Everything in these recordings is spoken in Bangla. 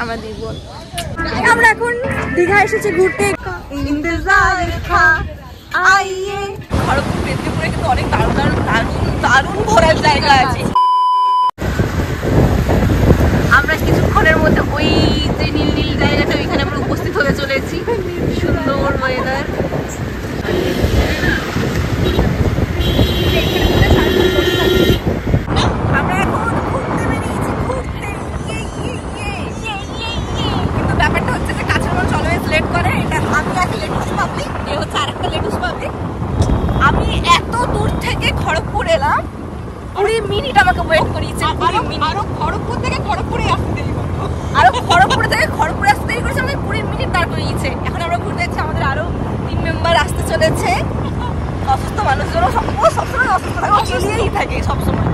আমাদের বোন। আমরা এখন দীঘা এসেছি ঘুরতে। খড়গপুর মেদিনীপুরে কিন্তু অনেক দারুণ ঘোরার জায়গা আছে। আমরা কিছুক্ষণের মধ্যে ওই যে নীল নীল জায়গাটা ওইখানে আমরা উপস্থিত হয়ে চলেছি। সুন্দর ওয়েদার। আমরা এখন ঘুরতে বেরিয়েছি, ঘুরতে। কিন্তু ব্যাপারটা হচ্ছে যে কাছের মানুষ অলওয়েজ লেট করে। এটা আমি একটা লেটুস পাবলিক, এ হচ্ছে আরেকটা লেটুস পাবলিক। আমি এত দূর থেকে খড়গপুর এলাম, 20 মিনিট আমাকে ওয়েট করিয়েছে। খড়গপুর থেকে খড়গপুরে আসতে দেরি করলো, আরো খড়গপুর থেকে খড়গপুরে আসতে দেরি করেছে। আমি 20 মিনিট দাঁড় করিয়েছে। এখন আমরা ঘুরতে যাচ্ছি, আমাদের আরো 3 মেম্বার আসতে চলেছে। অসুস্থ মানুষজনও সবসময় অসুস্থ থাকে, অসুস্থই থাকে সবসময়,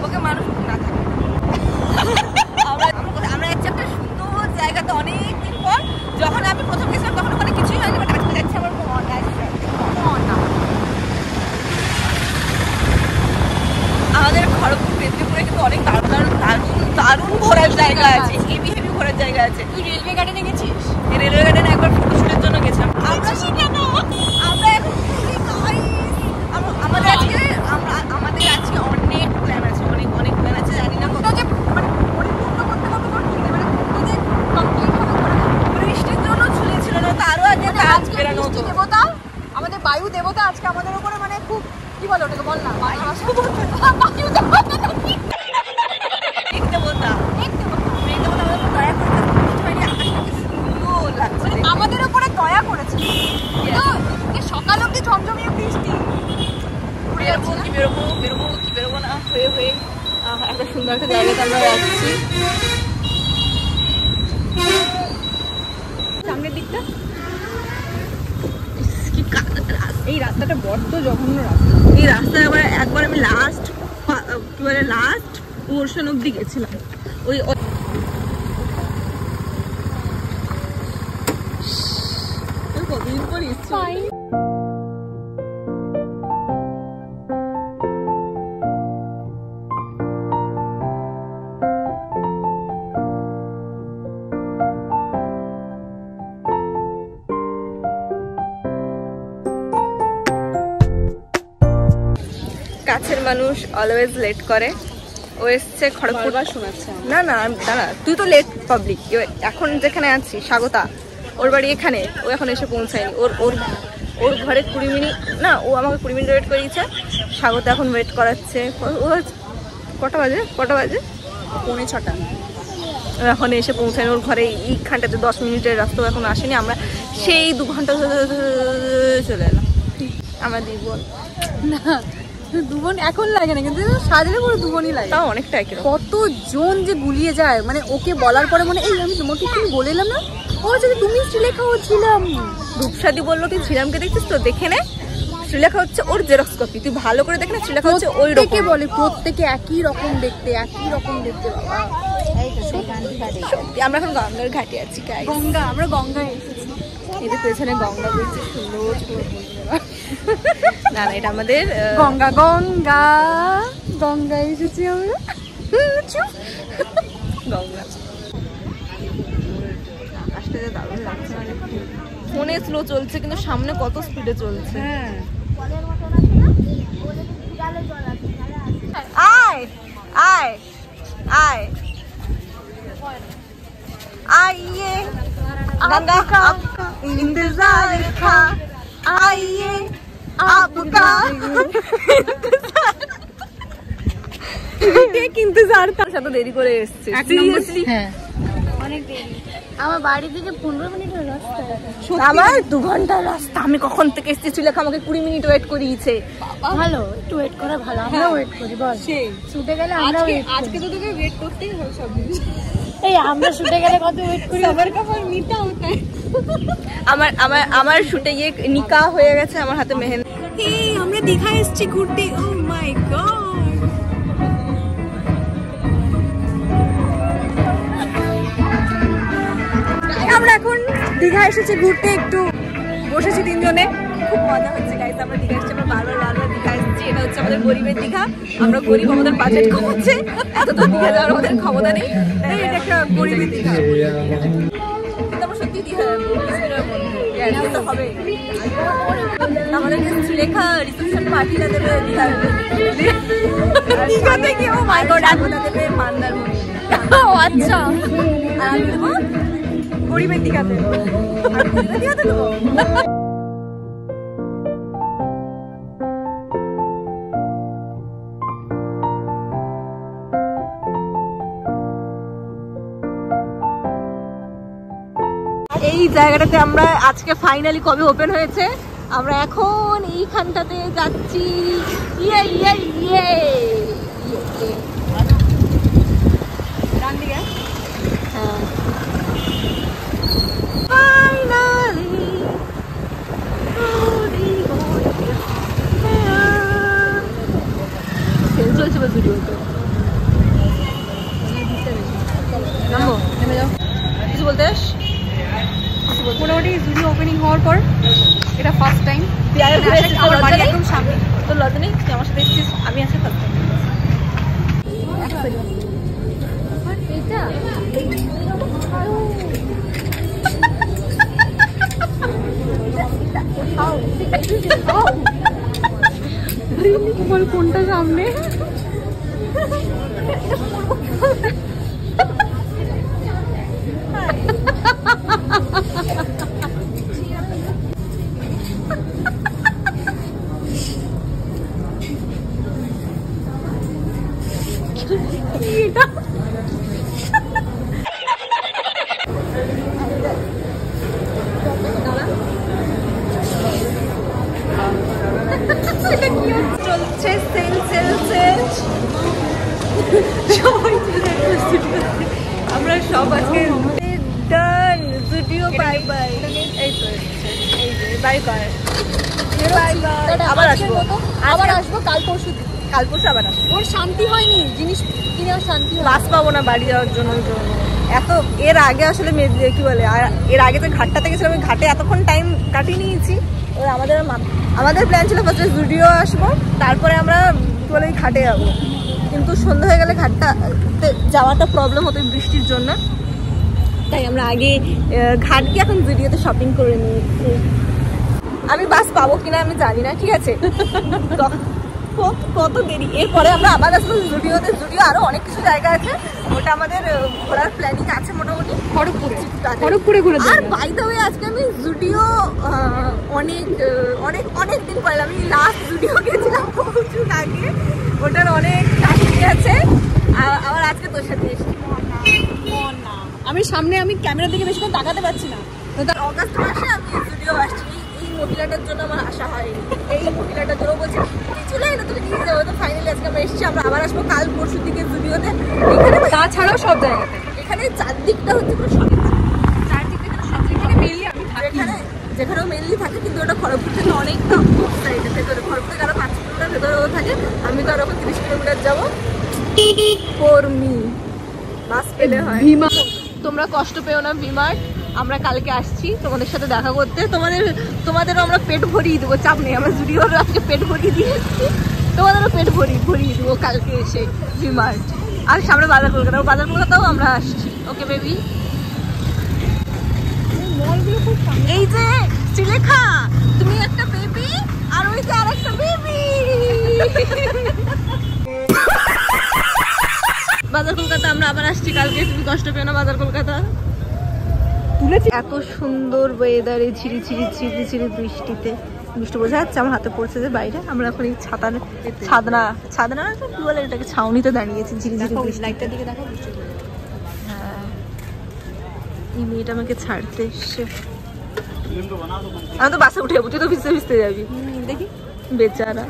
ওকে মানুষ না থাকে। আমরা যাচ্ছি একটা সুন্দর জায়গাতে অনেকদিন পর। যখন আমি প্রথম গেছিলাম তখন ওখানে কিছুই হয়নি, বাট আজকে যাচ্ছি আমার মন আছে। আমাদের খড়গপুর মেদিনীপুরে কিন্তু অনেক দারুণ ঘোরার জায়গা আছে, হেভি ঘোরার জায়গা আছে। তুই রেলওয়ে গার্ডেনে গেছিস? রেলওয়ে গার্ডেনে একবার ফটোশুটের জন্য গেছিলাম। আমরা সেখানে আমরা এখন আমাদের আজকে অনেক প্ল্যান আছে, অনেক প্ল্যান আছে। জানি না কোথাও যে মানে পরিপূর্ণ করতে হবে করতে, মানে যে কমপ্লিট হবে বৃষ্টির জন্য ঝুলেছিল না, তারও আগে আজকে বৃষ্টি দেবতা, আমাদের বায়ু দেবতা আজকে আমাদের উপরে মানে খুব কি বলে ওটাকে, বল না। বায়ু দেবতা আমাদের উপরে দয়া করেছে। সকাল অব্দি ঝমঝমিয়ে বৃষ্টি, বেরোবো না হয়ে একটা সুন্দর একটা জায়গাতে আমরা যাচ্ছি। সামনের দিকটা এই রাস্তাটা বড্ড জঘন্য রাস্তা। এই রাস্তায় একবার আমি লাস্ট পোর্শন অব্দি গেছিলাম। ওই কতদিন পর ইচ্ছা কাছের মানুষ অলওয়েজ লেট করে। ও এসছে খড়গপুর শোনাচ্ছে। না দাঁড়া, তুই তো লেট পাবলিক। এখন যেখানে আছি স্বাগতা, ওর বাড়ি এখানে, ও এখন এসে পৌঁছায়নি। ওর ঘরে 20 মিনিট না, ও আমাকে 20 মিনিট ওয়েট করিয়েছে। স্বাগতা এখন ওয়েট করাচ্ছে। ও কটা বাজে 5:45। এখন এসে পৌঁছায়নি ওর ঘরে। এইখানটাতে 10 মিনিটের রাস্তা এখন আসেনি। আমরা সেই 2 ঘন্টা চলে এলাম। আমাদের বোন না, 2 বোন এখন লাগে না, কিন্তু সাজলে পুরো 2 বোনই লাগে। তাও অনেকটা কতজন যে গুলিয়ে যায়, মানে ওকে বলার পরে মনে এই আমি তোমাকে কি বলে এলাম না, ও যদি তুমি শ্রীলেখাও ছিলাম। রূপসাদি বললো তুই ছিলামকে দেখছিস তো, দেখে নে। শ্রীলেখা হচ্ছে ওর জেরক্স কপি, তুই ভালো করে দেখে না। শ্রীলেখা হচ্ছে ওই রকম বলে, প্রত্যেকে একই রকম দেখতে। আমরা এখন গঙ্গার ঘাটে আছি। আমরা গঙ্গায় এসেছি। এদের পেছনে গঙ্গা বলছে সুন্দর। না এটা আমাদের গঙ্গা এসেছি আমরা। গঙ্গা আকাশটা যে দারুণ লাগছে। ফোনে স্লো চলছে কিন্তু সামনে কত স্পিডে চলছে। আয় আয় আয় आइए गंगा का इंतजार था, आइए आपका इंतजार था। সাথে দেরি করে এসেছে সিরিয়াসলি। হ্যাঁ অনেক দেরি। আমার বাড়ি থেকে 15 মিনিটের রাস্তা, আমার 2 ঘন্টার রাস্তা। আমি কখন থেকে এসেছি? শ্রীলেখা আমাকে 20 মিনিট ওয়েট করিয়েছে। ভালো, একটু ওয়েট করা ভালো। আমরা ওয়েট করি, বল সেই ছুটে গেলে আমরা আজকে তো তোকে ওয়েট করতেই হবে সব জিনিস। এই আমরা শুটে গেলে কত ওয়েট করি, সবার কাপড় মিটা হতে। আমার শুটে গিয়ে নিকা হয়ে গেছে, আমার হাতে মেহেন্দি। এই আমরা দীঘা এসেছি ঘুরতে। ও মাই গড, আমরা এখন দীঘা এসেছি ঘুরতে। একটু বসেছি 3 জনে, খুব মজা হচ্ছে গাইস। আমরা দীঘা এসেছি, আমরা বারবার দীঘা এসেছি। এটা হচ্ছে আমাদের গরিবের দীঘা। আমরা গরিব, আমাদের বাজেট কম হচ্ছে, এত তো দীঘা যাওয়ার আমাদের ক্ষমতা নেই, তাই এটা একটা গরিবের দীঘা। কিন্তু আমরা সত্যি দীঘা যাবো তো হবে। আমাদেরকে শ্রীলেখা রিসেপশন পার্টিটা দেবে দীঘার, দীঘাতে কি ও মাই গড আগোটা দেবে মন্দারমণি। ও আচ্ছা, আর আমি দেবো গরিবের দীঘাতে, গরিবের দীঘাতে দেবো। এই জায়গাটাতে আমরা আজকে ফাইনালি কবে ওপেন হয়েছে, আমরা এখন এইখানটাতে যাচ্ছি। ইয়ে ইয়ে ইয়ে ডান দিকে। হ্যাঁ ফাইনালি সেল চলছে বা ভিডিওতে। নামো, নেমে যাও। কিছু বলতে মোটামুটি জুডিও ওপেনিং হওয়ার পর এটা ফার্স্ট টাইম। একদম সামনে তোর লজ্জা নেই, তুই আমার সাথে এসেছিস, আমি আছি ফার্স্ট টাইম। তোমার কোনটা সামনে? চলছে সেল সেল সেল, আমরা সব আজকে ডান। Zudio bye bye. এই তো বাই বাই বাই বাই। আবার আসবো, আবার আসবো কাল পরশু। কাল পরশু আবার আসবো। ওর শান্তি হয়নি, জিনিস কিনে শান্তি, বাস পাবো না বাড়ি যাওয়ার জন্য। এত এর আগে আসলে কি বলে, এর আগে তো ঘাটটাতে গেছিলাম, ওই ঘাটে এতক্ষণ টাইম কাটিয়ে নিয়েছি। আমাদের প্ল্যান ছিল ফার্স্টে জুডিও আসবো, তারপরে আমরা কি বলে ঘাটে যাবো, কিন্তু সন্ধ্যা হয়ে গেলে ঘাটটা যাওয়াটা প্রবলেম হতো বৃষ্টির জন্য, তাই আমরা আগে ঘাট গিয়ে এখন জুডিওতে শপিং করে নিয়েছি। আমি বাস পাবো কিনা আমি জানি না, ঠিক আছে। কত দেরি, এরপরে আমরা আবার আসবো জুডিওতে। জুডিও আরো অনেক কিছু জায়গা আছে, ওটা আমাদের ঘোরার প্ল্যানিং আছে মোটামুটি। খড়গপুরে ঘুরে। আর বাই দ্য ওয়ে আজকে আমি জুডিও অনেক অনেক অনেক দিন পরে, আমি লাস্ট জুডিও গেছিলাম প্রচুর আগে, ওটার অনেক কাহিনী আছে। আবার আজকে তোর সাথে এসেছি। আমি সামনে, আমি ক্যামেরার দিকে বেশি তাকাতে পারছি না। তো তার অগাস্ট মাসে আমি জুডিও আসছি, এই মহিলাটার জন্য আমার আশা হয়নি। এই মহিলাটার জন্য বলছি চলে না, তুমি নিয়ে যাবো। তো ফাইনালি আজকে আমরা এসেছি, আমরা আবার আসবো কাল পরশুর দিকে জুডিওতে। এখানে তাছাড়াও সব জায়গাতে, এখানে চারদিকটা হচ্ছে পুরো সব, চারদিকটা সব যেখানে মেনলি আমি থাকি, যেখানেও মেনলি থাকে, কিন্তু ওটা খড়গপুর থেকে অনেকটা সাইডে ভেতরে, খড়গপুর থেকে আরো 5 কিলোমিটার ভেতরেও থাকে। আমি তো আরো 30 কিলোমিটার যাবো কর্মী, বাস পেলে হয়। তোমরা কষ্ট পেও না ভিমার্ট, আমরা কালকে আসছি তোমাদের সাথে দেখা করতে। তোমাদেরও আমরা পেট ভরিয়ে দেবো, চাপ নেই। আমরা জুডিওর আজকে পেট ভরিয়ে দিয়ে এসেছি, তোমাদেরও পেট ভরিয়ে দেবো কালকে এসে ভিমার্ট। আর সামনে বাজার কলকাতাও আমরা আসছি। ওকে বেবি, এই যে শ্রীলেখা তুমি একটা বেবি, আর ওই যে আর একটা বেবি। বাজার কলকাতা আমরা আবার আসছি কালকে, তুমি কষ্ট পেও না বাজার কলকাতা। এত সুন্দর ওয়েদারে ঝিরি ঝিরি ঝিরি ঝিরি বৃষ্টিতে, বৃষ্টি বোঝা যাচ্ছে আমার হাতে পড়ছে যে বাইরে। আমরা এখন এই ছাদনা কি বলে এটাকে, ছাউনিতে দাঁড়িয়েছি ঝিরি ঝিরি লাইটটার দিকে দেখো। হ্যাঁ, এই মেয়েটা আমাকে ছাড়তে এসছে। আমি তো বাসে উঠে যাবো, তুই তো ভিজতে ভিজতে যাবি। দেখি বেচারা।